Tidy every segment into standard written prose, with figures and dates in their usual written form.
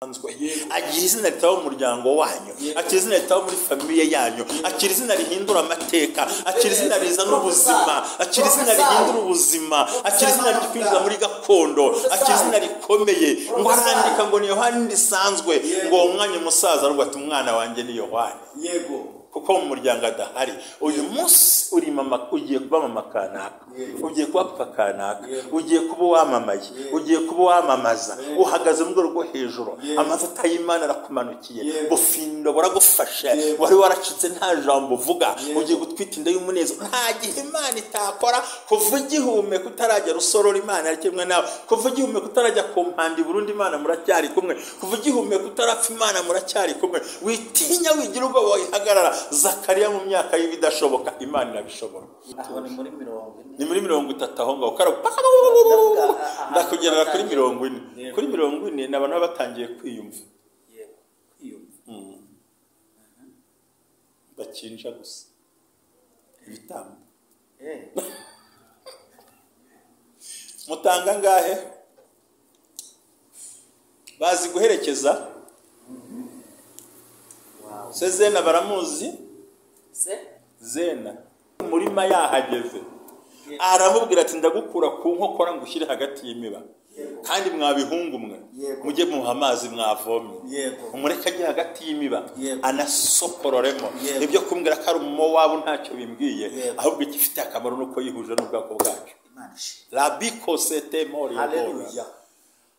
agira izina ritaba mu muryango wanyu, agira izina ritaba muri famiye yanyu, agira izina rihindura amateka, agira izina rizana ubuzima, agira izina rihindura ubuzima, agira izina rikwinjiza muri gakondo, agira izina rikomeye. Ngo arandika ngo ni Yohani ndisanzwe, ngo uwo mwanya umusaza aravuga ati umwana wanjye ni Yohani. Yego, kuko mu muryango adahari. Uyu munsi uri mama, ugiye kuba mama kanaka, ugiye kuba papa kanaka, ugiye kuba wamamaye, ugiye kuba wamamaza, uhagaze mu rwego rwo hejuru, amavuta y'Imana arakumanukiye, bufindo buragufashe, wari waracitse nta jambo uvuga, ugiye gutwita inda y'umuneza. Nta gihe Imana itakora, kuva igihumeka utarajya rusorora Imana ari kimwe nawe, kuva igihumeka utarajya ku mpandi Burundi Imana muracyari kumwe, kuva igihumeka utarapfa Imana muracyari kumwe. Witinya wigira ubwoba wihagarara. Zakariya mu myaka y'ibidashoboka Imana irabishobora. Ni muri 30 aho ngaho ndakugerera kuri 40. Kuri 40 n'abantu batangiye kwiyumva. Bakinja gusa ibitambo. Mutanga ngahe? Bazi guherekeza? Zena baramuzi? Zena umurima yahageze, aramubwira ati ndagukura ku nkokora ngushyire hagati y'imiba, kandi mwabihungu mwe mujye muha amazi mwavomye, umureka ajye hagati y'imiba anasokororemo. Ibyo kumbwira ko ari Mowabu ntacyo bimbwiye, ahubwo igifite akamaro nuko yihuje n'ubwako bwacu. Rabiko sete mori. Haleluya.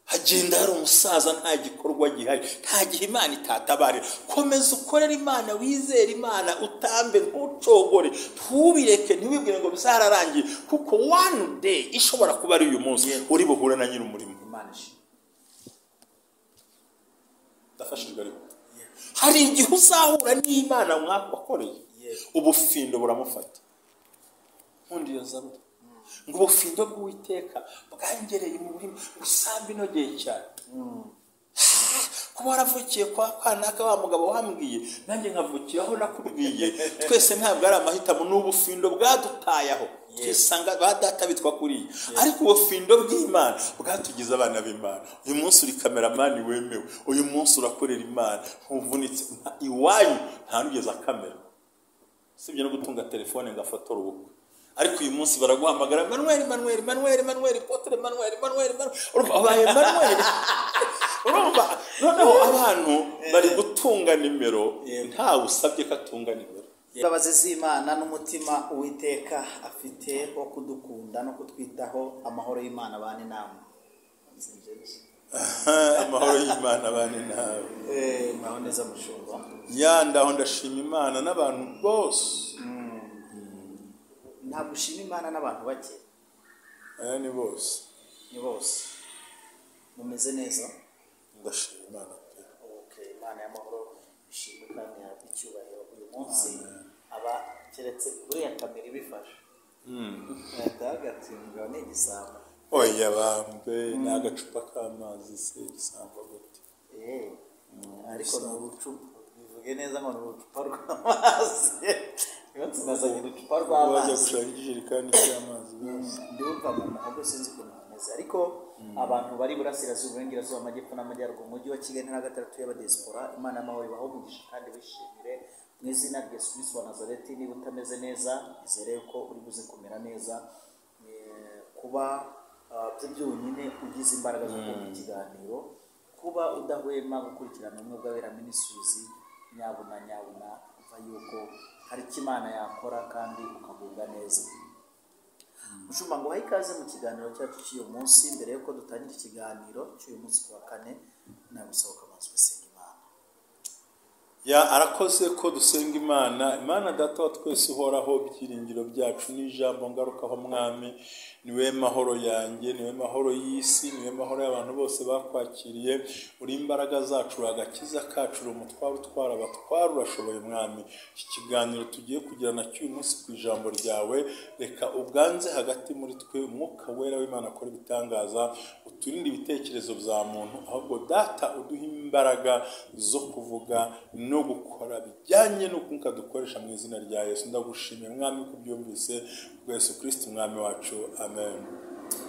Hagenda hari umusaza nta gikorwa gihari, nta gihe Imana itatabarira. Komeza ukorera Imana, wizere Imana, utambe ntucogore, ntubireke, ntiwibwire ngo bizararangiye, kuko one day ishobora kuba ari uyu munsi uri buhure na nyiri umurimo. Imana ndafashijwe ariko hari igihe uzahura n'Imana mwakoreye ubufindo buramufata. Nkundi yo Zaburi ngo ubufindo bw'Uwiteka bwangereye mu murima gusambi inogeye cyane. Kuba waravukiye kwa kanaka wa mugabo wambwiye, nanjye nkavukiye aho nakubwiye, twese ntabwo ari amahitamo, n'ubufindo bwadutayaho twisanga badata bitwa kuriya. Ariko ubufindo bw'Imana bwatugize abana b'Imana. Uyu munsi uri kameramani wemewe, uyu munsi urakorera Imana ntuvunitse. Iwanyu nta nugeza kamera, sibyo no gutunga telefone ngafotora ubukwe. Ariko uyu munsi baraguhamagara Manuel Potre Manuel. Urumva noneho abantu bari gutunga nimero, nta usabye ko atunga nimero. Imbabazi z'Imana n'umutima Uwiteka afite wo kudukunda no kutwitaho. Amahoro y'Imana bane namwe. Amahoro y'Imana bane nawe. Muraho neza mushumba. Ndaho ndashima Imana n'abantu bose. Ntabwo ushima Imana n'abantu bake? Ni bose. Ni bose. Mumeze neza? Ndashima Imana pe. Okay, Imana y'amahoro ishimwe kandi yahabwa icyubahiro uyu munsi. Aba keretse buriya kamera ibifasha. Ndagatinga ni igisamba. Oya bambe n'agacupa k'amazi se igisamba gute. Ariko ni urucupa, bivuge neza ngo ni urucupa rw'amazi. Tunazanye urucupa rw'amazi. Wajya gushaka ijerekani cy'amazi. Ndumva mu muhogo sinzi ukuntu hameze, ariko abantu bari burasirazuba, Uburengerazuba, Amajyepfo n'Amajyaruguru, umujyi wa Kigali na gatatu y'abadiaspora, Imana y'amahoro ibahe umugisha kandi bishimire mu izina rya Yesu Kristo wa Nazareti. Niba utameze neza, izere ko uri buze kumera neza. Kuba byo byonyine ugize imbaraga zo kumva ikiganiro, kuba udahwema gukurikirana umwe bw'abera ministries, nyabuna umva yuko hari icyo Imana yakora kandi ukagubwa neza. Mushumba ngo ikaze mu kiganiro cyacu cy'uyu munsi. Mbere yuko dutangira ikiganiro cy'uyu munsi kuwa kane, nagusohoka amazi gusenga Imana. Arakoze ko dusenga Imana data wa twese uhoraho, byiringiro byacu n'ijambo ngarukaho mwami. Niwe mahoro yanjye, niwe mahoro y'isi, niwe mahoro y'abantu bose bakwakiriye. Uri imbaraga zacu, agakiza kacu, uri umutwaro utwara abatwara, urashoboye mwami. Iki kiganiro tugiye kugirana cy'uyu munsi ku ijambo ryawe, reka ubwanze hagati muri twe, umwuka wera w'Imana akora ibitangaza, uturinde ibitekerezo bya muntu, ahubwo data uduha imbaraga zo kuvuga no gukora bijyanye n'uko dukoresha mu izina rya Yesu. Ndagushimiye mwami ko byumvise bwa Yesu Kristo mwami wacu. Amen.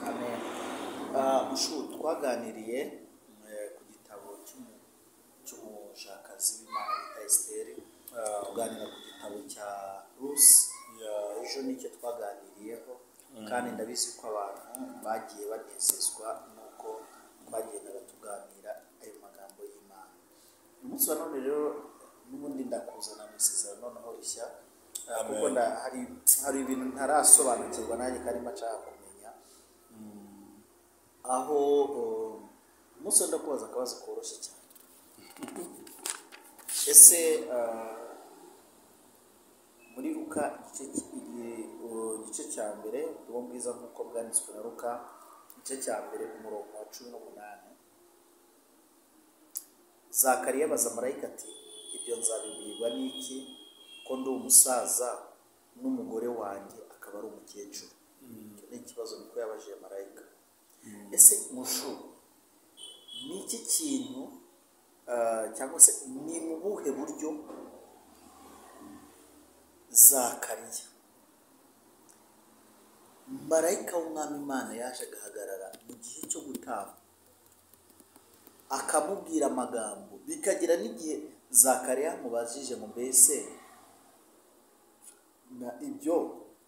Amen. Twaganiriye ku gitabo cy'umuntu umushakazi w'Imana bita Esiteri, tuganira ku gitabo cya Rusi. Ejo nicyo twaganiriyeho, kandi ndabizi ko abantu bagiye banezezwa nuko twagendaga tuganira ayo magambo y'Imana. Umunsi wa none rero n'ubundi ndakuzana mu isezerano noneho rishya, kuko hari ibintu ntarasobanukirwa nanjye kandi nshaka kumenya. Aho umunsi wenda kubaza akabazo koroshye cyane. Ese muri Luka igice cya mbere, ubutumwa bwiza nk'uko bwanditswe na Luka igice cya mbere umurongo wa 18, Zakariya abaza marayika ati, ibyo nzabibwirwa n'iki ko ndi umusaza n'umugore wanjye akaba ari umukecuru? Icyo ni ikibazo niko yabajije marayika. Ese mushu ni iki kintu cyangwa se ni mu buhe buryo Zakariya marayika w'umwami Imana yaje agahagarara mu gihe cyo gutamba akamubwira amagambo, bikagira n'igihe Zakariya mubajije mu mbese na ibyo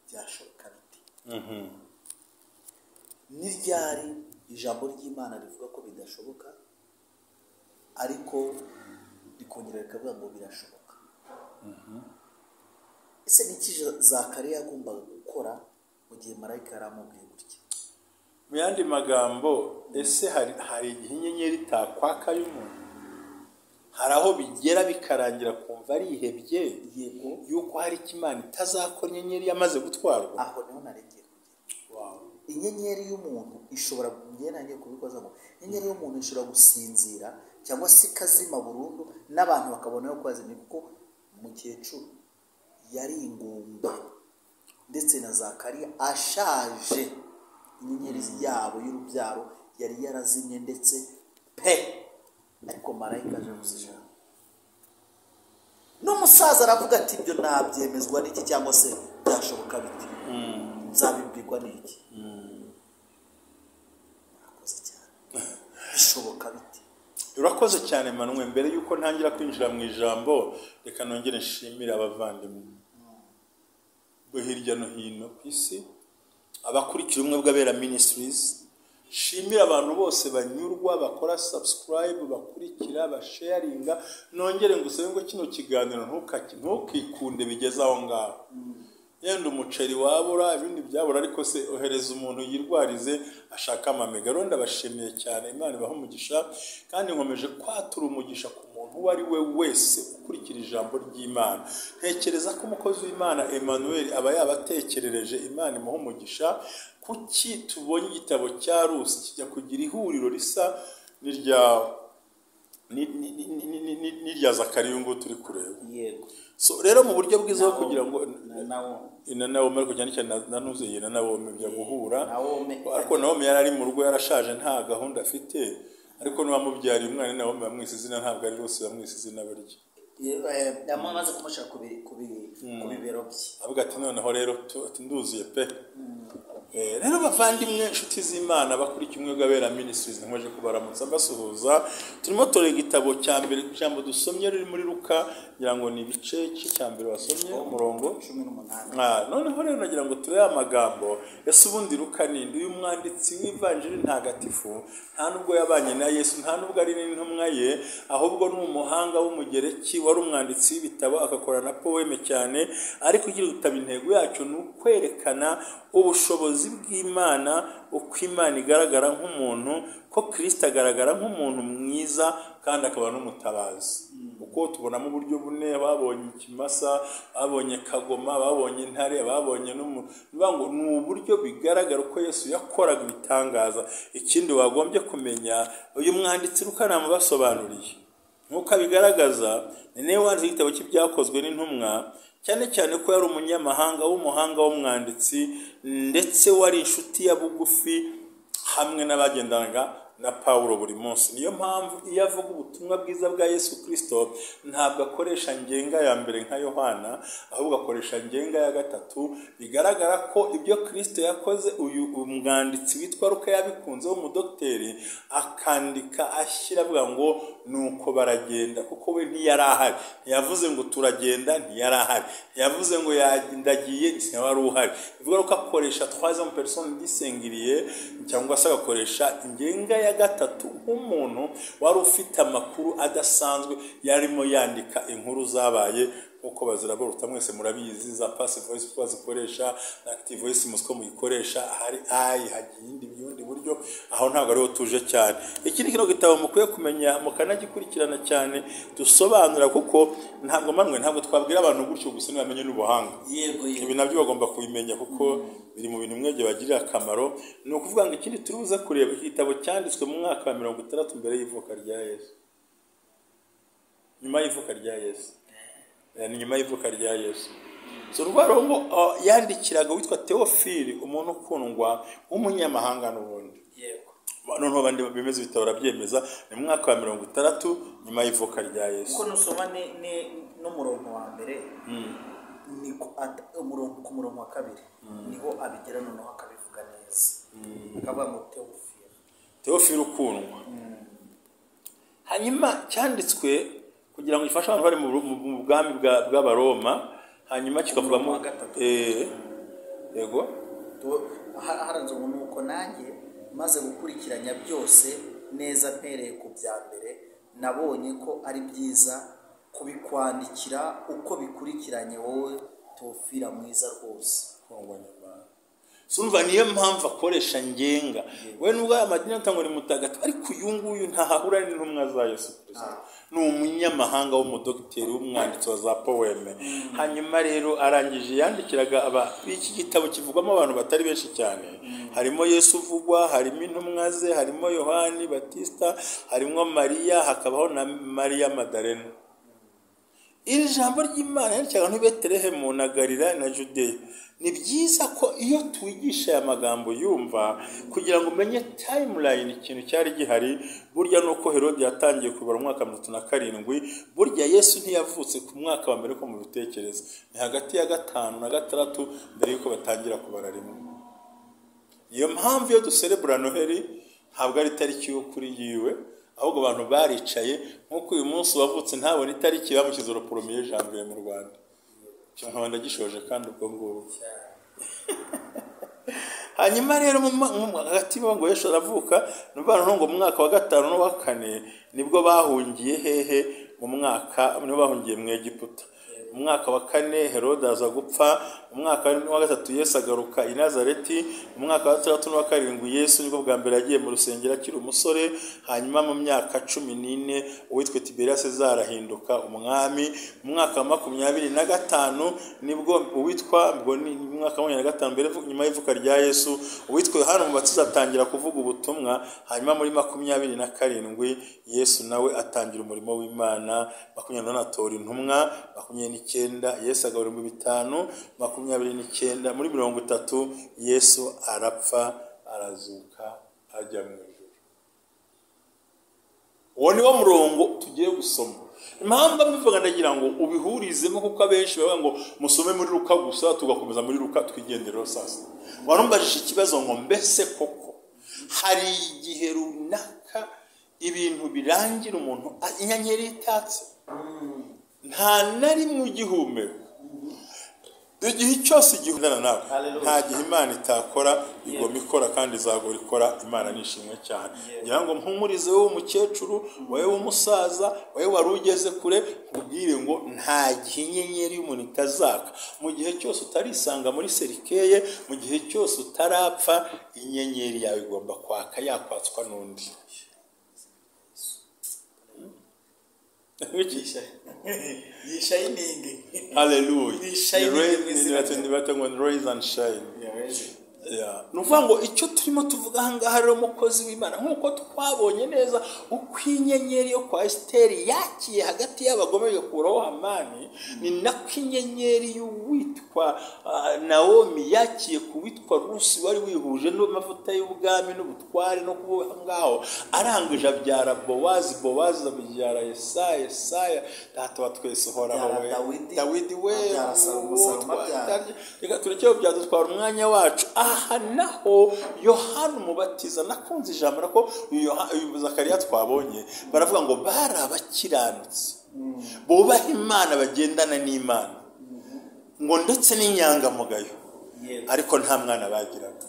byashoboka bite? Ni ryari ijambo ry'Imana rivuga ko bidashoboka ariko rikongera rikavuga ngo birashoboka? Ese ni iki Zakariya yagombaga gukora mu gihe marayika yaramubwiye gutya? Mu yandi magambo, ese hari igihe inyenyeri itakwaka y'umuntu? Hari aho bigera bikarangira kumva arihebye yuko hari Imana itazakora inyenyeri yamaze gutwarwa? Aho niho narengeye kugera. Inyenyeri y'umuntu ishobora kugenanye kubikoza ngo inyenyeri y'umuntu ishobora gusinzira cyangwa se ikazima burundu n'abantu bakabona yo kwazimye, kuko umukecuru yari ingumba ndetse na Zakariya ashaje, inyenyeri yabo y'urubyaro yari yarazimye ndetse pe, ariko marayika aje kuzijana. N'umusaza aravuga ati ibyo nabyemezwa n'iki cyangwa se byashoboka bite? Nzabibwirwa n'iki? Urakoze cyane. Bishoboka bite? Urakoze cyane Manuel. Mbere yuko ntangira kwinjira mu ijambo, reka nongere nshimire abavandimwe bo hirya no hino ku isi, abakurikira Ubumwe bw'Abera Ministries. Shimira abantu bose banyurwa, bakora subscribe, bakurikira, basharinga. Nongere ngusabe ngo kino kiganiro ntukikunde bigeze aho ngaho. Yenda umuceri wabura, ibindi byabura, ariko se ohereza umuntu yirwarize ashaka amamega. Ronda bashimiye cyane, Imana ibaha umugisha, kandi nkomeje kwatura umugisha ku muntu uwo ari we wese ukurikira ijambo ry'Imana. Ntekereza ko umukozi w'Imana Emmanuel aba yabatekerereje, Imana imuha umugisha. Kuki tubonye igitabo cya Rusi kijya kugira ihuriro risa n'irya Zakariya ngo turi kureba? Yego. So rero mu buryo bwiza bwo kugira ngo Nawo ariko cyane cyane nanuzuye Nawo bya guhura, ariko Nawo yari ari mu rugo yarashaje nta gahunda afite, ariko n'uwamubyariye umwana Nawo bamwise izina ntabwo ari Rusi, bamwise izina baryo. Yamaze kumushaka ku bibero bye, avuga ati noneho rero nduzuye pe. Rero bavandimwe inshuti z'Imana bakurikiye Ubumwe bw'Abera Ministries, nkomeje kubaramutsa mbasuhuza. Turimo turega igitabo cya mbere, ijambo dusomye riri muri Luka, ngira ngo ni ibice cya mbere wasomye umurongo 18. Noneho rero nagira ngo turebe amagambo. Ese ubundi Luka ni uyu mwanditsi w'ivanjiri ntagatifu, nta nubwo yabanye na Yesu, nta nubwo ari n'intumwa ye, ahubwo ni umuhanga w'umugereki wari umwanditsi w'ibitabo, agakora na poeme cyane. Ariko igira gutaba intego yacu ni ukwerekana ubushobozi bw'Imana, uko Imana igaragara nk'umuntu, ko Kristo agaragara nk'umuntu mwiza kandi akaba n'umutabazi. Uko tubonamo uburyo bune, babonye ikimasa, babonye kagoma, babonye intare, babonye ni uburyo bigaragara uko Yesu yakoraga ibitangaza. Ikindi wagombye kumenya, uyu mwanditsi Luka namubasobanuriye nk'uko abigaragaza, ni niwe wanditse igitabo cy'ibyakozwe n'intumwa, cyane cyane ko yari umunyamahanga w'umuhanga w'umwanditsi, ndetse wari inshuti ya bugufi hamwe n'abagendanaga na Pawulo buri munsi. Niyo mpamvu iyo avuga ubutumwa bwiza bwa Yesu Kristo ntabwo akoresha ngenga ya mbere nka Yohana, ahubwo akoresha ngenga ya gatatu. Bigaragara ko ibyo Kristo yakoze uyu umwanditsi witwa Luka yabikunze w'umudokiteri, akandika ashyira avuga ngo nuko baragenda, kuko we ntiyari ahari. Ntiyavuze ngo turagenda, ntiyari ahari. Ntiyavuze ngo ndagiye, ntiyari uhari. Bivuga ko akoresha troisième personne disingiriye, cyangwa se agakoresha ingenga ya gatatu nk'umuntu wari ufite amakuru adasanzwe yarimo yandika inkuru zabaye. Uko baziraburuta mwese murabizi, za passive voice ko bazikoresha, active voice musko muyikoresha, hari hagiye ibindi buryo, aho ntabwo ariho tuje cyane. Iki ni kino gitabo mukwiye kumenya mukanagikurikirana cyane dusobanura, kuko ntabwo twabwira abantu gutyo gusa ntibamenye n'ubuhanga. Yego ibi nabyo bagomba kubimenya, kuko biri mu bintu mwege bagirira akamaro. Ni ukuvuga ngo ikindi turubuze kureba, igitabo cyanditswe mu mwaka wa 60 mbere y'ivuka rya Yesu, nyuma y'ivuka rya Yesu, ni nyuma y'ivuka rya Yesu. So Rwarongo yandikiraga witwa Theophile, umuntu ukundwa w'umunyamahanga n'ubundi. Yego. Noneho bandi bemeza ibitabo byemeza ni mu mwaka wa 60 nyuma y'ivuka rya Yesu. Kuko nusoma no murongo wa mbere, ni ku murongo wa kabiri niho abigera, noneho akabivuga neza. Akavuga ngo Theophile ukundwa. Hanyuma cyanditswe kugira ngo ifashe abantu bari mu bwami bw'Abaroma, hanyuma kikavugamo yego haranze nuko nanjye maze gukurikiranya byose neza mpereye ku bya mbere, nabonye ko ari byiza kubikwandikira uko bikurikiranye, wowe Theophile mwiza rwose. Sumva niyo mpamvu akoresha ngenga. We nubwo aya madini atangwa ni mutagatifu, ariko uyu nguyu ntahahura n'intumwa za Yesu Kristo. Ni umunyamahanga w'umudokiteri w'umwanditsi wa za poeme. Hanyuma rero arangije yandikiraga iki gitabo kivugamo abantu batari benshi cyane. Harimo Yesu uvugwa, harimo intumwa ze, harimo Yohani Batista, harimo Mariya, hakabaho na Mariya Madalena. Iri jambo ry'Imana yandikiraga no Betelehemu na Galilaya na Judeya. Ni byiza ko iyo twigisha aya magambo yumva, kugira ngo umenye timeline ikintu cyari gihari. Burya nuko Herode yatangiye kubara umwaka 37, burya Yesu ntiyavutse ku mwaka wa mbere ko mu bitekerezo, ni hagati ya 5 na 6 mbere yuko batangira kubara rimwe. Iyo mpamvu yo duserebura Noheli ntabwo ari tariki yo kuri yiwe, ahubwo abantu baricaye nkuko uyu munsi wavutse ntabone itariki bamushyize urupromiye janvier mu Rwanda. Cyangwa ndagishoje kandi ubwo ngubwo. Hanyuma rero hagati ngo Yesu aravuka, n'abantu ngo mu mwaka wa 5 no wa 4 nibwo bahungiye hehe, mu mwaka nibo bahungiye mu Egiputa. Mu mwaka wa 4 Herode aza gupfa, mu mwaka wa 3 Yesu agaruka i Nazareti, mu mwaka wa 6 no wa 7 Yesu nibwo bwa mbere agiye mu rusengero akiri umusore. Hanyuma mu myaka 14 uwitwe Tiberias zarahinduka umwami. Mu mwaka wa 25 nibwo uwitwa mu mwaka wa 25 mbere nyuma y'ivuka rya Yesu uwitwe hano mu batiza atangira kuvuga ubutumwa. Hanyuma muri 27 Yesu nawe atangira umurimo w'Imana. 24 atora intumwa, 29 Yesu agaburira mu 5, 29 muri 30 Yesu arapfa arazuka ajya mu ijuru. Uwo ni wo murongo tugiye gusoma. Impamvu mbivuga ndagira ngo ubihurizemo, kuko abenshi bavuga ngo musome muri Luka gusa tugakomeza muri Luka twigendera sasa. Warumbajije ikibazo ngo mbese koko hari igihe runaka ibintu birangira umuntu inyenyeri itatse? Nta nari mu gihumeka. Igihe cyose igihundana nawe, nta gihe Imana itakora, igomba ikora kandi izagora ikora. Imana nishimwe cyane. Ngira ngo mpumurize wowe umukecuru, wowe w'umusaza, wowe wari ugeze kure, ubwire ngo nta gihe inyenyeri y'umuntu itazaka. Mu gihe cyose utarisanga muri serikeye, mu gihe cyose utarapfa, inyenyeri yawe igomba kwaka, yakwatswa n'undi. Shining. Hallelujah. Raise and shine. Yeah. Nuvuga ngo icyo turimo tuvuga ahangaha rero umukozi w'Imana nk'uko twabonye neza uko inyenyeri yo kwa Esiteri yakiye hagati y'abagome igakuraho Hamani, ni nako inyenyeri y'uwitwa Nawomi yakiye ku witwa Rusi wari wihuje n'amavuta y'ubwami n'ubutware no kuba ngaho, arangije abyara Bowazi, Bowazi abyara Yesaya data wa twese uhoraho we, Dawidi we, reka turekeho byadutwara umwanya wacu. Aha naho Yohana umubatiza, nakunze ijambo ko uyu Zakariya twabonye baravuga ngo bari abakiranutsi bubaha Imana, bagendana n'Imana, ngo ndetse n'inyangamugayo, ariko nta mwana bagiraga.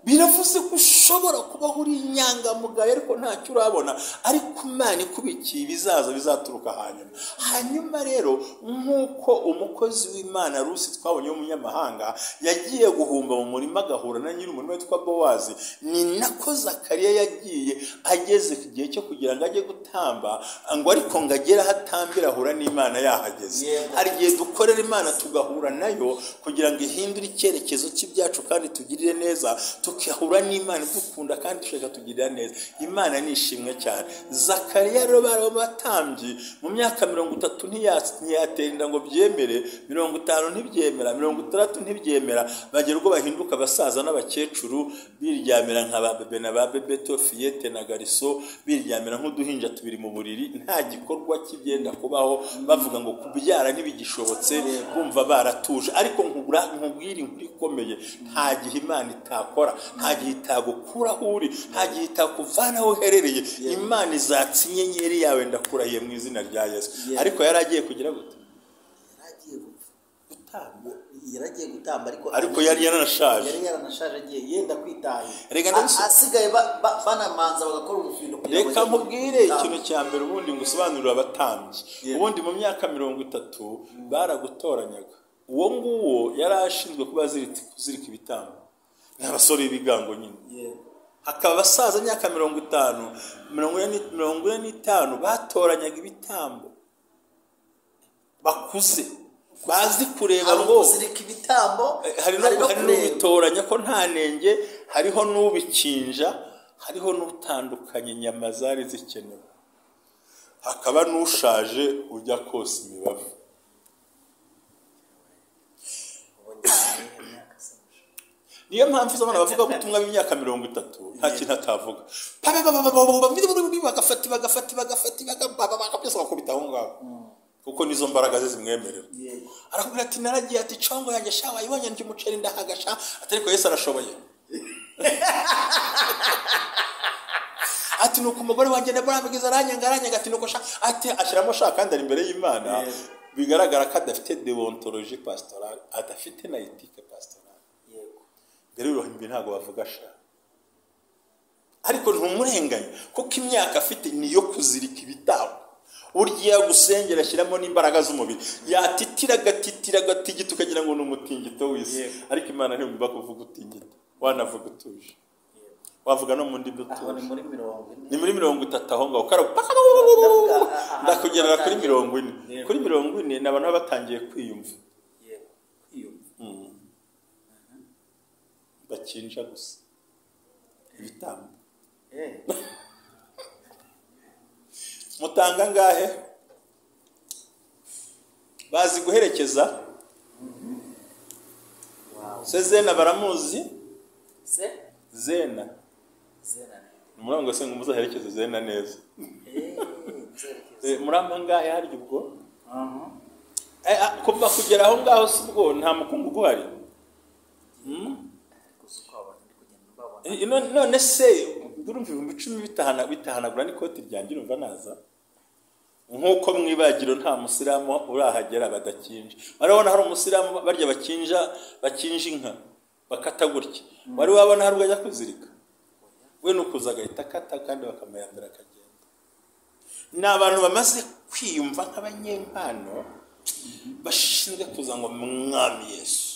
Biravuze ko ushobora kuba uri inyangamugayo ariko ntacyo urabona, ariko Imana ikubikiye ibizaza bizaturuka hanyuma rero nk'uko umukozi w'Imana Rusi twabonye w'umunyamahanga yagiye guhumba mu murima agahura na nyiri umurima witwa Bowazi, ni nako Zakariya yagiye ageze ku gihe cyo kugira ngo ajye gutamba, ngo ariko ngo agere aho atambira ahura n'Imana yahageze. Hari igihe dukorera Imana tugahura nayo kugira ngo ihindure icyerekezo cy'ibyacu kandi tugirire neza, tukahura n'Imana dukunda kandi dushaka tugirira neza. Imana nishimwe cyane. Zakariya rero bari batambyi mu myaka 30 ntiyatenda ngo byemere, 50 ntibyemera, 60 ntibyemera, bagera ubwo bahinduka abasaza n'abakecuru biryamira nka ba bebe na ba bebeto, fiyete na gariso, biryamira nk'uduhinja tubiri mu buriri, nta gikorwa kibyenda kubaho, bavuga ngo kubyara ntibigishobotse, bumva baratuje. Ariko nkubwira inkuru ikomeye, nta gihe Imana itakora, nta gihe itagukura aho uri, nta gihe itakuvana aho uherereye. Imana izatsa inyenyeri yawe, ndakurahiye mu izina rya Yesu. Ariko yaragiye kugira gute? Yaragiye gutamba, ariko yari yaranashaje, agiye yenda kwitahira, asigaye banamanza bagakora ubufindo. Reka nkubwire ikintu cya mbere ubundi ngusobanurira abatambyi. Ubundi mu myaka 30 baragutoranyaga, uwo nguwo yari ashinzwe kuba kuzirika ibitambo n'abasore b'ibigango nyine. Hakaba abasaza imyaka 50, 45 batoranyaga ibitambo bakuze, bazi kureba ngo kuzirika ibitambo, hari n'ubitoranya ko nta nenge, hariho n'ubikinja, hariho n'utandukanye inyama zari zikenewe, hakaba n'ushaje ujya kosa imibavu. Niyo mpamvu izabona bavuga gutumwa b'imyaka 30 nta kintu atavuga, bagafati byose bakubita aho ngaho, kuko nizo mbaraga ze zimwemerera. Arakubwira ati naragiye, ati congo yanjye sha wayibonye ndi umuceri ndahagasha, atariko Yesu arashoboye. Ati nuko umugore wanjye ndaburambigiza aranyanga ati nuko sha, ati ashiramo sha kandi ari imbere y'Imana. Bigaragara ko adafite deontologie pastorale, adafite na ethique pastorale. Rero himbi ntago bavuga sha, ariko ntumurenganya kuko imyaka afite niyo kuzirika ibitabo. Urya gusengera ashyiramo n'imbaraga z'umubiri, yatitira gatigita ukagira ngo ni umutingito w'isi. Ariko Imana ntibumva kuvuga utingita, wanavuga utuje, wavuga no mu ndimi utuje. Ni muri 30 aho ngaho ndakugerera kuri 40. Kuri 40 n'abantu batangiye kwiyumva, bakinja gusa ibitambo. Mutanga ngahe? Bazi guherekeza. Zena baramuzi? Zena murango se ngumuza herekeza Zena neza. Muramba ngahe haryo ubwo? Kuva kugera aho ngaho subwo nta mukungu guhari. None se urumva 10 bitahanagura n'ikoti ryanjye urumva naza nkuko mwibagiro nta musiramu urahagera badakinje. Barabona hari umusiramu barya bakinja inka bakata gutya, wari wabona hari ubwo kuzirika, we nukuza gahita kata kandi bakamayambira akagenda. N'abantu bamaze kwiyumva nk'abanyempano bashinzwe kuza ngo mwami Yesu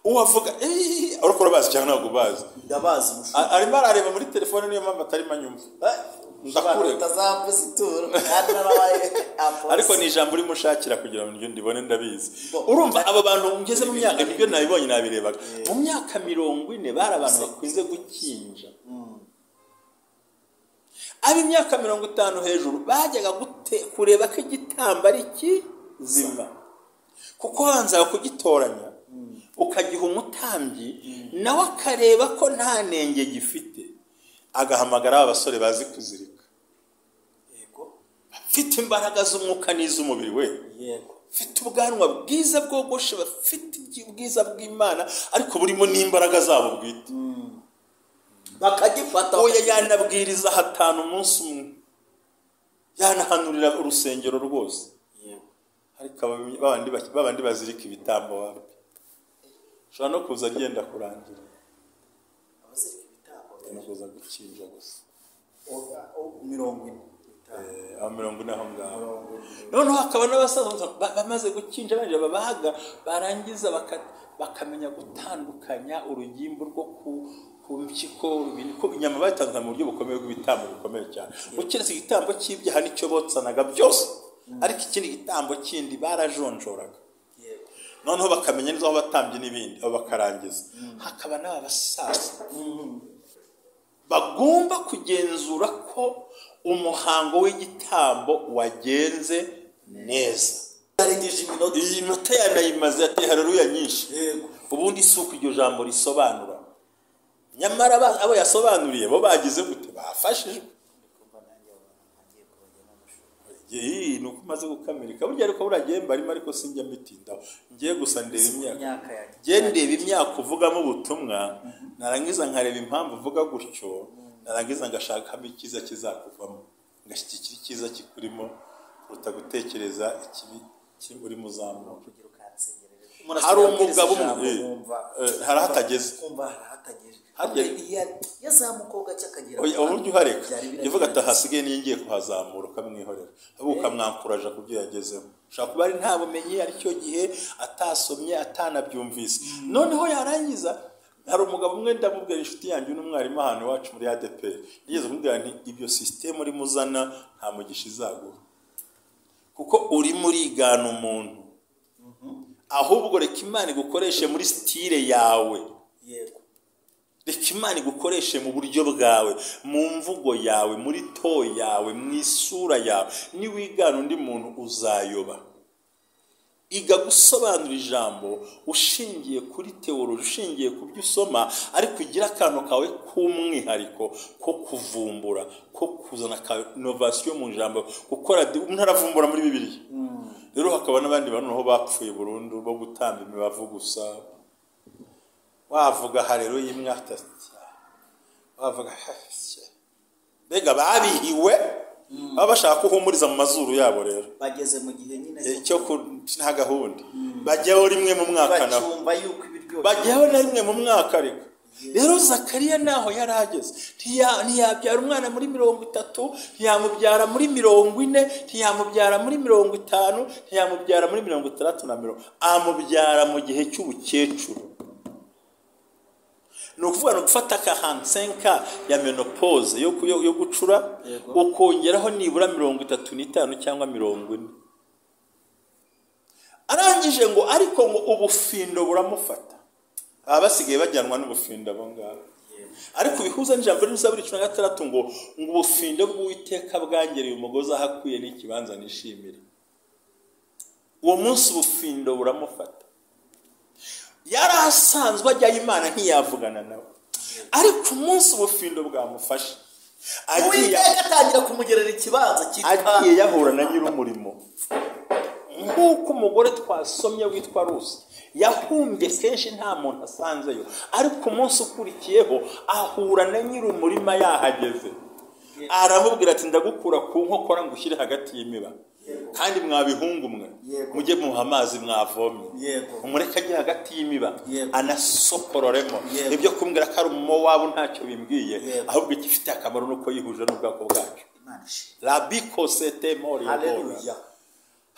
uwavuga urukora bazi cyane ntabwo bazi. Ndabazi arimo arareba muri telefone, niyo mpamvu atari manyumva. ndakure utazambuza ituro kandi narabaye ariko ni ijambo urimo ushakira kugira ngo ndibone ndabizi urumva abo bantu ngeze mu myaka nibyo nabibonye nabirebaga mu myaka 40 bari abantu bakunze gukinja ab'imyaka 50 hejuru bajyaga kureba ko igitamba ari kizima kuko wanza kugitoranya ukagiha umutambyi nawe akareba ko nta nenge gifite agahamagara abasore bazi kuzirika yego bafite imbaraga z'umwuka n'iz'umubiri we yego bafite ubwanwa bwiza bwogoshe bafite ubwiza bw'Imana ariko burimo n'imbaraga zabo bwite bakagifata oya yanabwiriza 5 umunsi umwe yanahanurira urusengero rwose yego ariko babandi bazirika ibitambo wapi ushobora no kuza agenda kurangira abazirika ibitambo no kuza gukinja gusa 40 40 aho ngaho noneho hakaba n'abasaza bamaze gukinja banje babahaga barangiza bakamenya gutandukanya urugimbo rwo ku mpyiko rubini ko inyama batandukanya mu buryo bukomeye bw'ibitambo bikomeye cyane ukiretse igitambo cy'ibyaha nicyo botsanaga byose ariko ikindi gitambo kindi barajonjoraga noneho bakamenya neza aho batambye n'ibindi aho bakarangiza hakaba n'abasaza bagomba kugenzura ko umuhango w'igitambo wagenze neza arengeje iminota yanayimaze ati haleluya nyinshi ubundi isuku iryo jambo risobanura nyamara abo yasobanuriye bo bagize gute bafashijwe nuko maze gukamirika burya ariko buragemba arimo ariko sinjya mitindaho ngiye gusa ndeba imyaka ndeba imyaka uvugamo ubutumwa narangiza nkareba impamvu uvuga gutyo narangiza ngashakamo icyiza kizakuvamo ngashyigikira icyiza kikurimo kuruta gutekereza ikibi kiri muri muzamura hari umugabo hari hatageze yazamukobwa cyakagira uburyo uhareka ivuga ati hasigaye ngiye kuhazamura ukamwihorera ukamwankuraje kubyo yagezeho ushaka kuba ari nta bumenyi ari cyo gihe atasomye atanabyumvise noneho yarangiza hari umugabo umwe ndamubwira inshuti yanjye n'umwarimu ahantu iwacu muri ADPR nigeze kumubwira nti ibyo system uri muzana nta mugisha izaguha kuko uri muri igana umuntu ahubwo reka Imana igukoreshe muri style yawe yego reka Imana igukoreshe mu buryo bwawe mu mvugo yawe muri to yawe mu isura yawe ni wigana undi muntu uzayoba iga gusobanura ijambo ushingiye kuri teoloji ushingiye ku byo usoma ariko ugira akantu kawe k'umwihariko ko kuvumbura ko kuzana innovation mu ijambo gukora umuntu aravumbura muri Bibiliya rero hakaba n'abandi bantu aho bapfuye burundu bo gutamba imibavu gusa wavuga haleluya imwatasi wavuga mbega babihiwe baba bashaka kuhumuriza mu mazuru yabo rero bageze mu gihe nyine cyo nta gahunda bajyaho rimwe mu mwaka naho bajyaho na rimwe mu mwaka ariko rero Zakariya naho yarageze ntiyabyara umwana muri 30 ntiyamubyara muri 40 ntiyamubyara muri 50 ntiyamubyara muri 60 amubyara mu gihe cy'ubukecuru no kuvuga no gufata ka 55 ya menopause yo gucura ukongeraho nibura 35 cyangwa 40 arangije ngo ariko ngo ubufindo buramufata abasigaye bajyanwa n'ubufindo abongabo ariko bihuza n'ijambo ry'Isaburi 16 ngo ubufindo bw'Uwiteka bwangereye umugozi ahakwiye n'ikibanza nishimire uwo munsi ubufindo buramufata yarasanzwe ajya Imana ntiyavugana nawe ariko umunsi ubufindo bwamufasha agiye atangira kumugerera ikibanza agiye yahura na nyir'umurimo nk'uko umugore twasomye witwa Rusi yahumbye kenshi nta muntu asanzeyo ariko umunsi ukurikiyeho ahura na nyir'umurima yahageze aramubwira ati ndagukura ku nkokora ngushyire hagati y'imiba kandi mwabihungu mwe mujye muha amazi mwavomye umureka ajye hagati y'imiba anasokororemo ibyo kumbwira ko ari umumowabu ntacyo bimbwiye ahubwo igifite akamaro nuko yihuje n'ubwako bwacu rabiko sete mori haleluya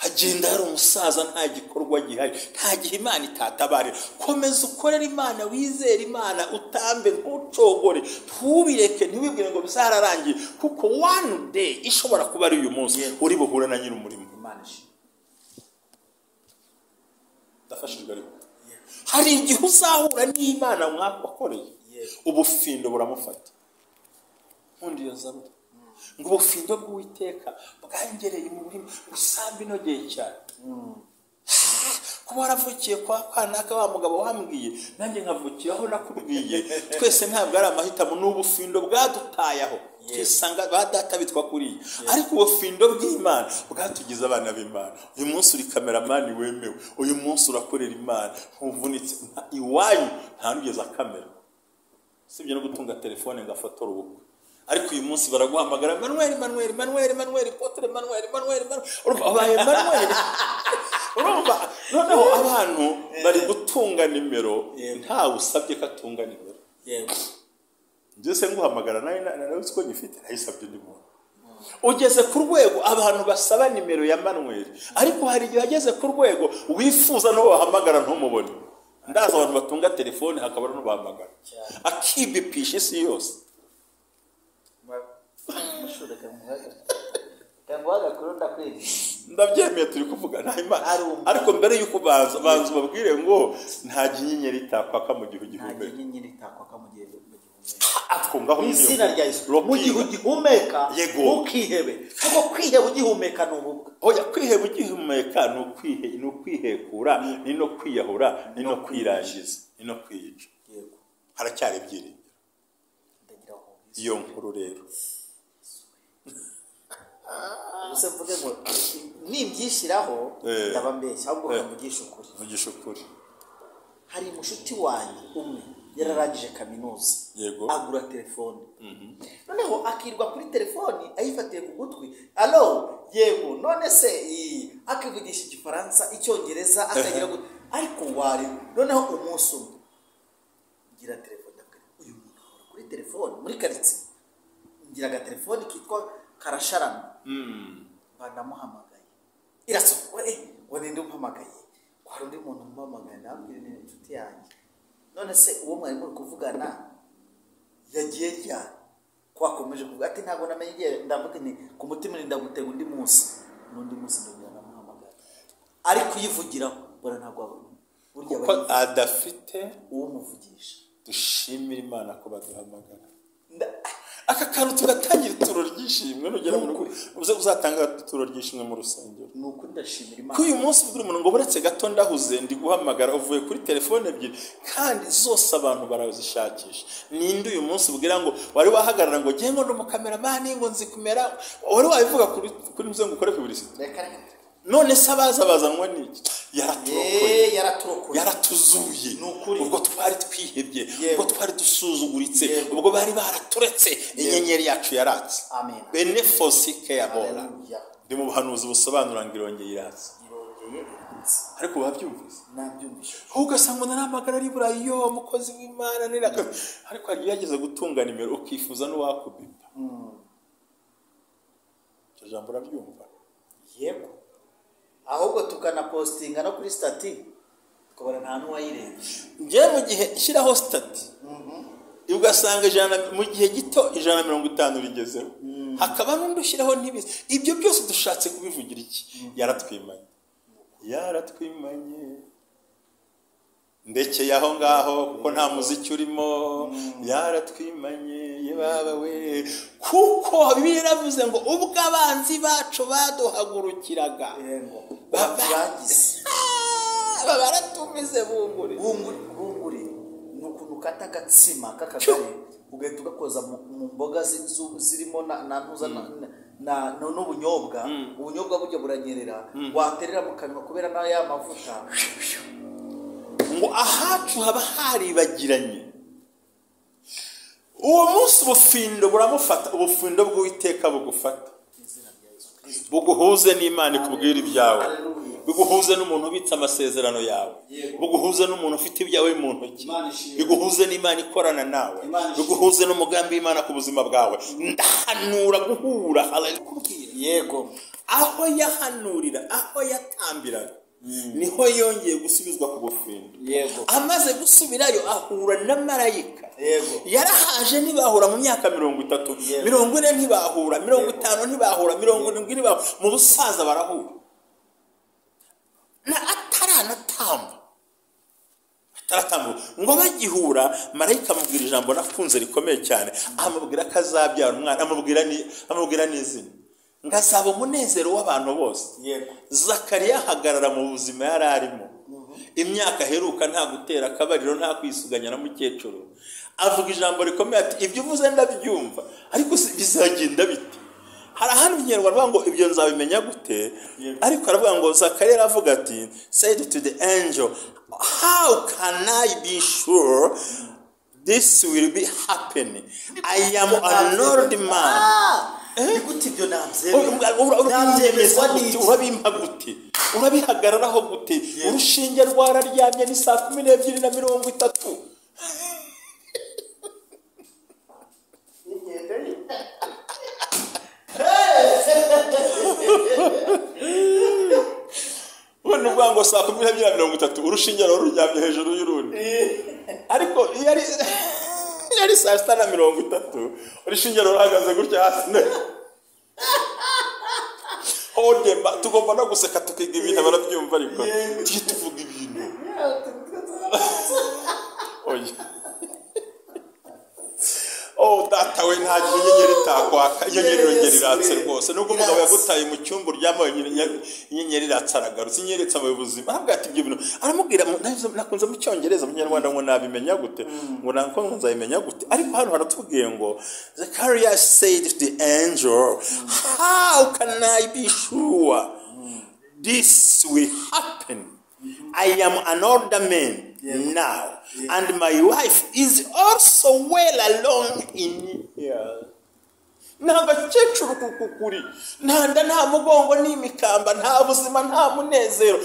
hagenda hari umusaza nta gikorwa gihari, nta gihe Imana itatabarira. Komeza ukorera Imana, wizere Imana, utambe ntucogore, ntubireke, ntiwibwire ngo bizararangiye, kuko one day ishobora kuba ari uyu munsi uri buhure na nyiri umurimo. Imana ndafashijwe ariko hari igihe uzahura n'Imana mwakoreye ubufindo buramufata. Nkundi yo zaburi ngo ubufindo bw'Uwiteka bwangereye mu burimo usamba inogeye cyane. Kuba waravukiye kwa Kanaka wa mugabo wambwiye, nanjye nkavukira aho nakubwiye, twese ntabwo ari amahitamo, n'ubufindo bwadutayaho kisanga ba data bitwa kuriya, ariko ubufindo bw'Imana bwatugize abana b'Imana. Uyu munsi uri kameramani wemewe, uyu munsi urakorera Imana ntuvunitse. Iwanyu nta nugeza kamera, sibyo no gutunga telefone ngafotora ubukwe, ariko uyu munsi baraguhamagara Manuel Potre Manuel abaye Manuel. Urumva noneho abantu bari gutunga nimero ntawe usabye ko atunga nimero. Byose nguhamagara nawe uko nyifite nayisabye ndimo. Ugeze ku rwego abantu basaba nimero ya Manuel, ariko hari igihe ageze ku rwego wifuza no wahamagara ntumubone. Ndaza abantu batunga telefone hakaba no bahamagara akibipisha isi yose. Ndabyemeye turi kuvuga nta Imana, ariko mbere yuko banza babwire ngo nta inyenyeri itakwaka mu gihe gihumeka. Nta inyenyeri itakwaka mu gihe atwungaho izina rya Yesu mu gihe ugihumeka ukihebe. Kuko kwiheba ugihumeka n'ububwa. Oya, kwiheba ugihumeka ni ukwihekura, ni no kwiyahura, ni no kwirangiza, ni no kwiyica. Yego, haracyari ibyiringiro. Iyo nkuru rero use mvuge ngo nimbyishiraho ndaba mbeshya, ahubwo mugisha ukuri. Hari umushuti wanjye umwe yararangije kaminuza, agura telefone, noneho akirwa kuri telefone ayifatiye ku gutwi, alo yego, none se akivugisha Igifaransa, Icyongereza, akagira gute, ariko wari noneho umunsi umwe ngira telefone, uyu muntu ahora kuri telefone muri karitsiye, ngira agatelefone kitwa karasharana, banamuhamagaye irasohoka, wari ndi umpamagaye, kwari undi muntu umpamagaye, nabwira ni inshuti yanjye. None se uwo mwari muri kuvugana yagiye ryari? Kwakomeje kuvuga ati ntabwo namenye igihe, ndavuga ni ku mutima ndagutega undi munsi, n'undi munsi ndongera namuhamagara, ariko yivugiraho bora ntabwo abona burya kuko adafite uwo muvugisha. Dushimira Imana ko baduhamagara. Aka kantu tugatangira ituro ry'ishimwe, nugera mu uzatanga ituro ry'ishimwe mu rusengero. Nuko ndashimira Imana ko uyu munsi bwira umuntu ngo buretse gato ndahuze ndi guhamagara, uvuye kuri telefone ebyiri kandi zose abantu barazishakisha. Ninde uyu munsi bwira ngo wari wahagarara ngo ngiye ngo ndumukameramani ngo nzi kumera, wari wabivuga kuri mze ngo ukore publicity? None se bazanwa n'iki? Yaraturokoye, yaratuzuye, ubwo twari twihebye, ubwo twari dusuzuguritse, ubwo bari baraturetse, inyenyeri yacu yaratse. Amen. Benefosike yabora. Ndi mu buhanuzi busobanura ngo irongeye iratse. Ariko wabyumvise? Nabyumvise. Ugasanga naramagara ari burayo umukozi w'Imana niraka, ariko agiye yageze gutunga nimero ukifuza no wakubipa. Ijambo rabyumva. Yego. Ahubwo tukanapostinga no kuri stati tukabona nta n'uwayirebye. Ngiye mu gihe ishyiraho stati ugasanga mu gihe gito 150 rigezeho, hakaba n'undi ushyiraho ntibizi. Ibyo byose dushatse kubivugira iki? Yaratwimanye ndekeye aho ngaho kuko nta muziki urimo. Yaratwimanye yebaba we, kuko Bibiliya iravuze ngo ubwo abanzi bacu baduhagurukiraga baratumize bunguri nukuntu kata gatsima kakagari ugahita ugakoza mu mboga zirimo n'ubunyobwa. Ubunyobwa bujya buranyerera, waterera mu kanwa kubera nayo y'amavuta, ngo ahacu haba haribagiranye. Uwo munsi ubufindo buramufata, ubufindo bw'Uwiteka bugufata, buguhuze n'Imana ikubwira ibyawe. biguhuze n'umuntu ubitse amasezerano yawe, biguhuze n'umuntu ufite ibyawe mu ntoki, biguhuze n'Imana ikorana nawe, biguhuze n'umugambi w'Imana ku buzima bwawe. Ndahanura guhura. Yego, aho yahanurira, aho yatambiraga, niho yongeye gusubizwa ku bufindo. Amaze gusubirayo ahura na marayika. Yarahaje ntibahura mu myaka 30, 40 ntibahura, 50 ntibahura, 70 ntibahura, mu busaza barahura. Na ataranatamba ngo bagihura, marayika amubwira ijambo nakunze rikomeye cyane, amubwira ko azabyara umwana, amubwira n'izina, ngazaba umunezero w'abantu bose. Zakariya ahagarara mu buzima yari arimo, imyaka aheruka nta gutera akabariro, nta kwisuganya na mukecuru, avuga ijambo rikomeye ati ibyo uvuze ndabyumva, ariko bizagenda bite? Hari ahantu Inyarwanda ngo ibyo nzabimenya gute? Ariko aravuga ngo Zakariya aravuga ati said to the angel, how can I be sure this will be happening? I am an old man. Nigute ibyo urabimpa gute? Urabihagararaho gute? Urushinge rwararyamye ni 12:30. Ubu ngo 12:30 urushinge ruryamye hejuru y'urundi, ariko yari 6:30 urushinge ruhagaze gutya hasi. Tugomba no guseka tukiga ibintu barabyumva, ariko tuvuga ibintu data we ntagira inyenyeri itakwaka, inyenyeri irongera iratse rwose. Nubwo umugabo yagutaye mu cyumba uryamaho, inyenyeri iratse aragarutse, inyenyeri itsa mu buzima. Aravuga ati ibyo bintu, aramubwira, nakunze mu Cyongereza, mu Kinyarwanda ngo nabimenya gute, ngo nako nzabimenya gute. Ariko hano haratubwiye ngo Zakariya said to the angel, how can I be sure this will happen? I am an older man now, and my wife is also well along in years. Nagakecuru kukuri, nta mugongo n'imikamba, nta buzima, nta munezero.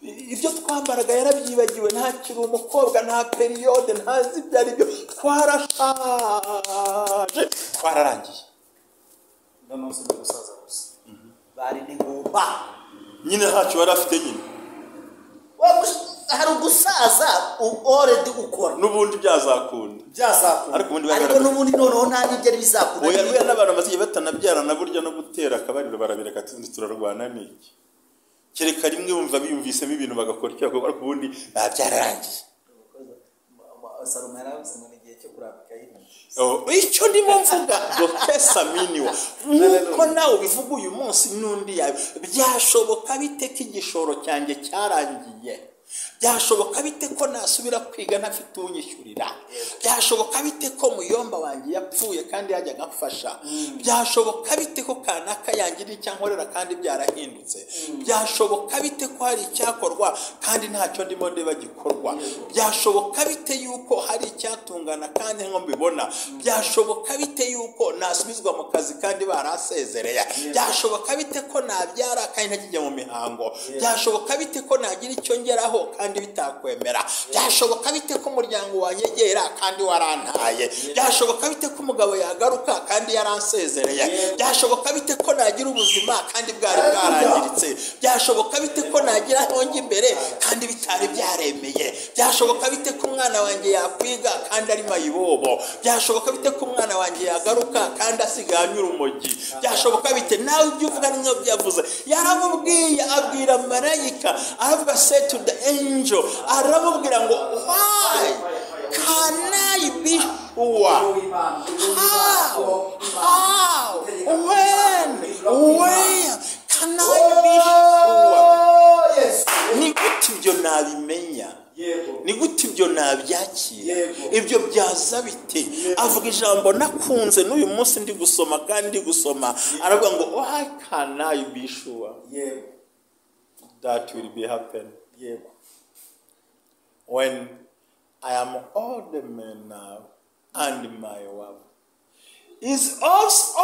Ibyo twambaraga yarabyibagiwe, nta kiri umukobwa, nta periode, nta zibyari byo, twarashaje, twararangiye. Ndamose gusaza gusa. Bari n'ingumba. Nyine ntacyo bari afite nyine. Hari ugusaza already ukora n'ubundi byazakunda, ariko n'ubundi noneho nta n'ibyo bizakunda. Oya n'abantu basiye batanabyarana burya no gutera akabariro barabireka ati turarwana n'iki, kereka rimwe bumva biyumvisemo ibintu bagakora icyo bakora, ariko ubundi byararangiye. Salomo yaravuze ngo igihe cyo kurambika icyo ndimo mvuga dokesa miniwa, nuko nawe bivuga uyu munsi n'undi yawe, byashoboka bite ko igishoro cyanjye cyarangiye? Byashoboka bite ko nasubira kwiga ntafite unyishyurira? Byashoboka bite ko muyomba wanjye yapfuye kandi yajyaga amfasha? Byashoboka bite ko kanaka yangira icyankorera kandi byarahindutse? Byashoboka bite ko hari icyakorwa kandi ntacyo ndimo ndeba gikorwa? Byashoboka bite yuko hari icyatungana kandi nko mbibona? Byashoboka bite yuko nasubizwa mu kazi kandi barasezereye? Byashoboka bite ko nabyara kandi ntakijya mu mihango? Byashoboka bite ko nagira icyo ngeraho kandi bitakwemera? Byashoboka bite ko umuryango wanyegera kandi warantaye? Byashoboka bite ko umugabo yagaruka kandi yaransezereye? Byashoboka bite ko nagira ubuzima kandi bwari bwarangiritse? Byashoboka bite ko nagira honge imbere kandi bitari byaremeye? Byashoboka bite ko umwana wanjye yakwiga kandi ari mayibobo? Byashoboka bite ko umwana wanjye yagaruka kandi asiganye urumogi? Byashoboka bite? Nawe ibyo uvuga ni nko byavuze. Yaramubwiye, abwira marayika, aravuga say to the angel, aramubwira ngo why can I be sure? How? When? Where can I be sure? Ni gute ibyo nabimenya? Ni gute ibyo nabyakira? Ibyo byaza bite? Avuga ijambo nakunze n'uyu munsi ndi gusoma kandi gusoma, aravuga ngo why can I be sure that will be happen? When I am old man now and my wife is also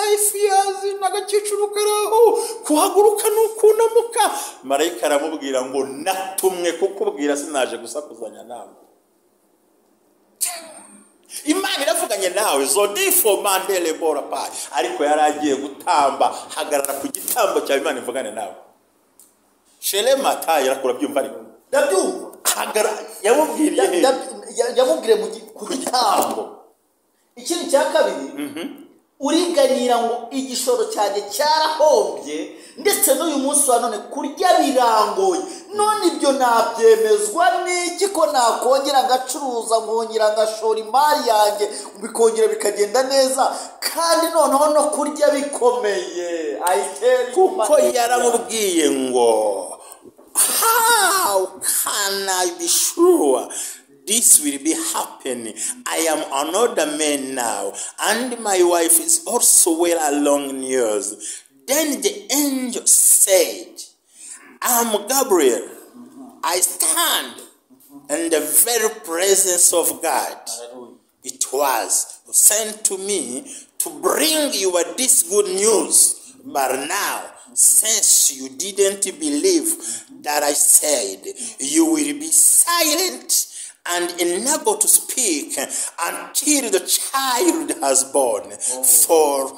life years n'agakecuru karaho kuhaguruka n'ukunamuka. Marayika aramubwira ngo natumwe kukubwira sinaje gusakuzanya nawe. Imana iravuganye nawe zodifo mandele bora pa, ariko yaragiye gutamba. Hagarara ku gitambo cya Imana ivugane nawe. Shele mata yarakura byumva ariko ndabyumva. hagarara yamubwire ku gitambo. Ikindi cya kabiri, uriganyira ngo igishoro cyanjye cyarahombye ndetse n'uyu munsi wa none kurya birangoye. None ibyo nabyemezwa n'iki ko nakongera ngacuruza nkongera ngashora imari yanjye bikongera bikagenda neza kandi noneho no kurya bikomeye. Kuko yaramubwiye ngo how can I be sure this will be happening? I am another man now, and my wife is also well along in years. Then the angel said, I am Gabriel. I stand in the very presence of God. It was sent to me to bring you this good news. But now, since you didn't believe that I said, you will be silent and unable to speak until the child has born. For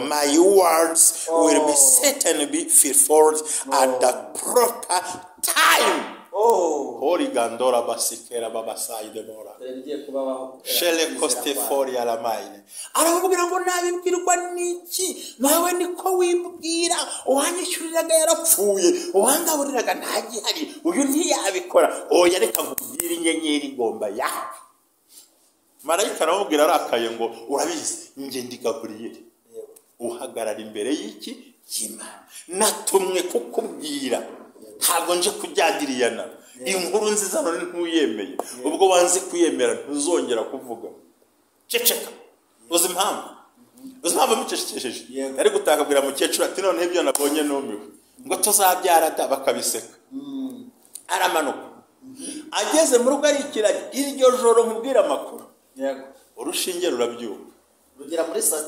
my words will be certainly be fulfilled at the proper time. Holy Gandora Basikera Babasai Demora. Shele Coste Foria la Maine. Aramubwira ngo nabibwirwa niki nawe niko wibwira uwanyishyuriraga yarapfuye uwangaburiraga ntagihari uyu ntiyabikora oya reka nkubwire inyenyeri igomba Yaka. Marayika aramubwira arakaye ngo urabizi nge ndi Gabriel uhagarara imbere y'iki y'Imana natumwe kukubwira ntabwo nje kujyadiriyana inkuru nziza none ntuyemeye ubwo wanze kuyemera ntuzongera kuvuga ceceka. Uzi impamvu mucecekesheje ari gutakabwira mukecuru ati none ibyo nabonye numiwe ngo tuzabyara da bakabiseka. Aramanuka ageze mu rugo arikiranye iryo joro nkubwira amakuru urushinge rurabyuka rugera muri saa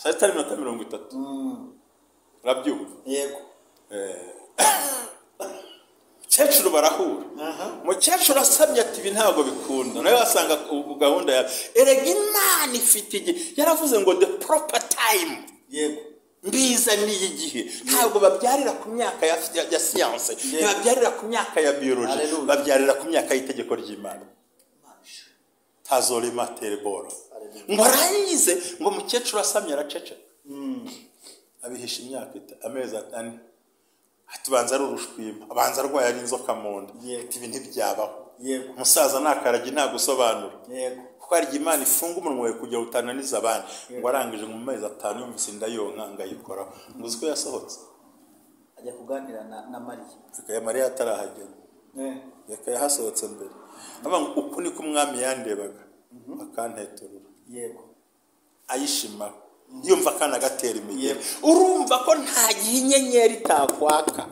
3:30 urabyuka yego. Mukecuru barahura. Mukecuru asabye ati ibi ntabwo bikunda. Nawe wasanga gahunda ya erega Imana ifite igihe. Yaravuze ngo the proper time. Yego. Mbiza ni igihe. Ntabwo babyarira ku myaka ya science. Babyarira ku myaka ya biology. Babyarira ku myaka y'itegeko ry'Imana. Tazole matere boro. Ngo arangize ngo mukecuru asamye aracece. Abihisha imyaka amezi 5. Atubanza ari urushwima abanza arwaye ari inzoka mu nda ibi ntibyabaho. Umusaza nakaragi nta gusobanura kuko ari Imana ifunga umunwa we kujya utananiza abandi ngo arangije mu mezi 5 yumvise ndayonka ngayikora ngo uziko yasohotse ajya kuganira na Mariya. Akaya Mariya atarahagera Yaka yahasohotse mbere abanga uku niko umwami yandebaga akanteturura ayishima yumva kana gatera imigeri. Urumva ko nta gihe inyenyeri itakwaka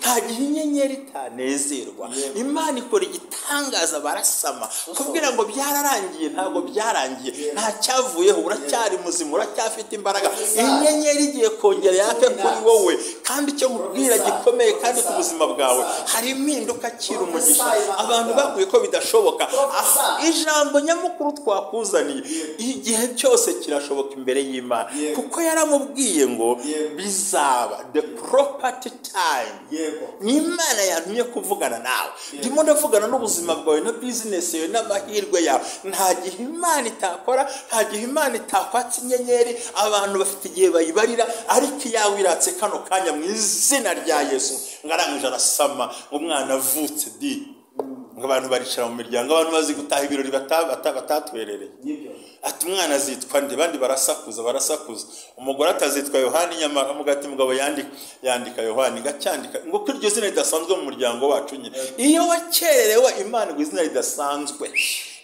nta gihe inyenyeri itanezerwa. Imana ikora igitangaza barasama kubwira ngo byararangiye ntabwo byarangiye nta cyavuyeho uracyari muzima uracyafite imbaraga. Inyenyeri igiye kongera yake kuri wowe kandi icyo nkubwira gikomeye kandi ku buzima bwawe hari impinduka kiri umugisha abantu baguye ko bidashoboka. Ijambo nyamukuru twakuzaniye igihe cyose kirashoboka imbere y'Imana kuko yaramubwiye ngo bizaba the property time. Imana yantumye kuvugana nawe ndimo ndavugana n'ubuzima bwawe na business yawe n'amahirwe yawe. Nta gihe Imana itakora nta gihe Imana itakwatsa inyenyeri abantu bafite igihe bayibarira ariko iyawe iratse kano kanya mu izina rya Yesu. Ngarangije arasama umwana avutse ngo abantu baricara mu miryango abantu bazi gutaha ibirori batatwerereye ati umwana azitwa nde bandi barasakuza umugore atazitwa Yohani nyamara mugati mugabo yandika Yohani gacyandika ngo ko iryo zina ridasanzwe mu muryango wacu nyine iyo wakererewe Imana ngo izina ridasanzwe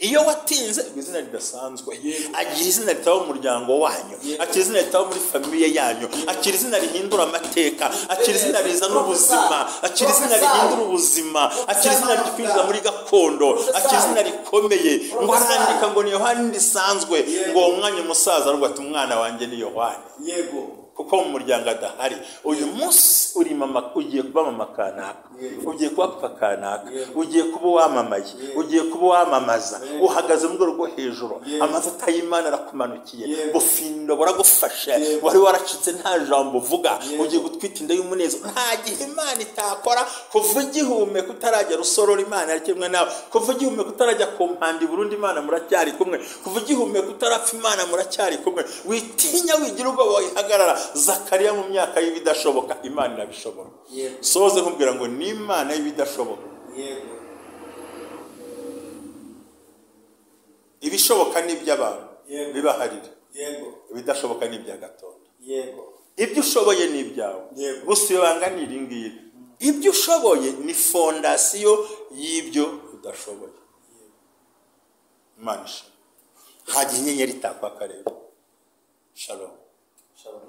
iyo watinze izina ridasanzwe, agira izina ritaba mu muryango wanyu, akira izina ritaba muri famiye yanyu, akira izina rihindura amateka, akira izina rizana ubuzima, akira izina rihindura ubuzima, akira izina ryifuriza muri gakondo, akira izina rikomeye. Ngo arandika ngo ni Yohani risanzwe, ngo uwo mwanya umusaza aravuga ati umwana wanjye ni Yohani, yego, kuko mu muryango adahari. Uyu munsi uri mama, ugiye kuba mama kanaka, ugiye kuba papa kanaka, ugiye kuba wamamaye, ugiye kuba wamamaza, uhagaze mu rwego rwo hejuru, amavuta y'Imana arakumanukiye, bufindo buragufashe, wari waracitse nta jambo uvuga, ugiye gutwita inda y'umuneza. Nta gihe Imana itakora, kuva igihumeka utarajya rusorora Imana ari kimwe nawe, kuva igihumeka utarajya ku mpandi Burundi Imana muracyari kumwe, kuva igihumeka utarapfa Imana muracyari kumwe. Witinya, wigira ubwoba, wihagarara. Zakariya mu myaka y'ibidashoboka Imana irabishobora. Soze nkubwira ngo ni Imana y'ibidashoboka. Yego. Ibishoboka ni iby'abantu bibaharira. Yego. Ibidashoboka ni ibya gatonda. Yego. Ibyo ushoboye ni ibyawe. Gusa ibanga ni iri ngiri. Ibyo ushoboye ni fondasiyo y'ibyo udashoboye. Imana ishimwe. Hagiye inyenyeri itakwa akareba. Shalom. Shalom.